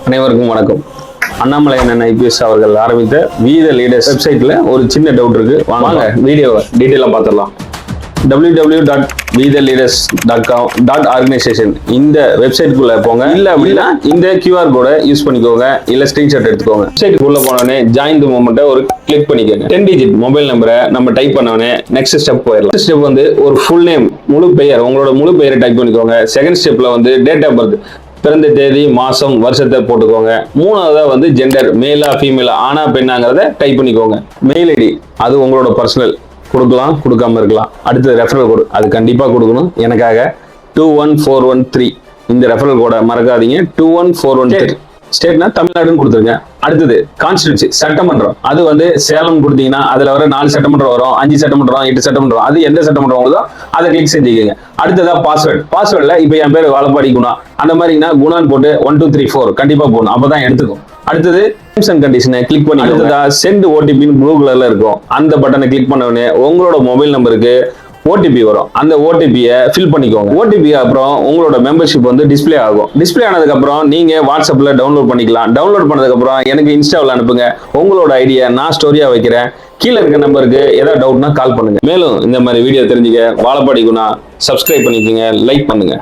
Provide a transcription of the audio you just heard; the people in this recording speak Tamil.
அனைவருக்கும் வணக்கம். அண்ணாமலை அண்ணன் ஐபிஎஸ் அவர்கள் ஆரம்பித்த வீத லீடர்ஸ் வெப்சைட்ல ஒரு சின்ன டவுட் இருக்கு. வாங்க வீடியோவை டீட்டெயிலாக பார்த்துடலாம். www.vidaleaders.com.organization இந்த வெப்சைட்டுக்குள்ள போங்க. இல்ல அப்படின்னா இந்த கியூஆர் கோடை யூஸ் பண்ணிக்கோங்க, இல்ல ஸ்கிரீன்ஷாட் எடுத்துக்கோங்க. வெப்சைட்டுக்குள்ள போனோடனே ஜாயின் தி மூமெண்ட்டை ஒரு கிளிக் பண்ணிக்கோங்க. 10 டிஜிட் மொபைல் நம்பரை நம்ம டைப் பண்ணோடனே நெக்ஸ்ட் ஸ்டெப் போயிடலாம். ஃபர்ஸ்ட் ஸ்டெப் வந்து ஒரு ஃபுல் நேம், முழு பெயர், உங்களோட முழு பெயரை டைப் பண்ணிக்கோங்க. செகண்ட் ஸ்டெப்ல வந்து டேட் ஆஃப் பர்த், பிறந்த தேதி, மாசம், வருஷத்தை போட்டுக்கோங்க. மூணாவதா வந்து ஜெண்டர், மேலா ஃபீமேலா, ஆனா பெண்ணாங்கிறத டைப் பண்ணிக்கோங்க. மெயில் ஐடி அது உங்களோட பர்சனல், கொடுக்கலாம் கொடுக்காம இருக்கலாம். அடுத்தது ரெஃபரல் கோடு, அது கண்டிப்பா கொடுக்கணும். எனக்காக 21413 இந்த ரெஃபரல் கோடை மறக்காதீங்க. 21413. ஸ்டேட்னா தமிழ்நாடுன்னு கொடுத்துருங்க. அடுத்தது கான்ஸ்டிடியூன்சி, சட்டமன்றம், அது வந்து சேலம் கொடுத்தீங்கன்னா அதுல வர 4 சட்டமன்றம் வரும், 5 சட்டமன்றம், 8 சட்டமன்றம், அது எந்த சட்டமன்றம் வருதோ அதை கிளிக் செஞ்சுக்கோங்க. அடுத்ததா பாஸ்வேர்ட்ல இப்ப என் பேர் வாழப்பாடி குணா, அந்த மாதிரினா குணான்னு போட்டு 1 2 3 4 கண்டிப்பா போடணும், அப்பதான் எடுத்துக்கும். அடுத்தது டெர்ம்ஸ் அண்ட் கண்டிஷனை கிளிக் பண்ணி அடுத்ததா சென்ட் ஓடிபின்னு ப்ளூ கலர்ல இருக்கும், அந்த பட்டனை கிளிக் பண்ண உடனே உங்களோட மொபைல் நம்பருக்கு ஓடிபி வரும். அந்த ஓடிபியை ஃபில் பண்ணிக்கோங்க. ஓடிபி அப்புறம் உங்களோட மெம்பர்ஷிப் வந்து டிஸ்பிளே ஆகும். டிஸ்பிளே ஆனதுக்கு அப்புறம் நீங்க வாட்ஸ்அப்ல டவுன்லோட் பண்ணிக்கலாம். டவுன்லோட் பண்ணதுக்கு அப்புறம் எனக்கு இன்ஸ்டாவில் அனுப்புங்க. உங்களோட ஐடியா நான் ஸ்டோரியா வைக்கிறேன். கீழே இருக்க நம்பருக்கு ஏதாவது டவுட்னா கால் பண்ணுங்க. மேலும் இந்த மாதிரி வீடியோ தெரிஞ்சுக்க வாழப்பாடி குணா சப்ஸ்கிரைப் பண்ணிக்கோங்க, லைக் பண்ணுங்க.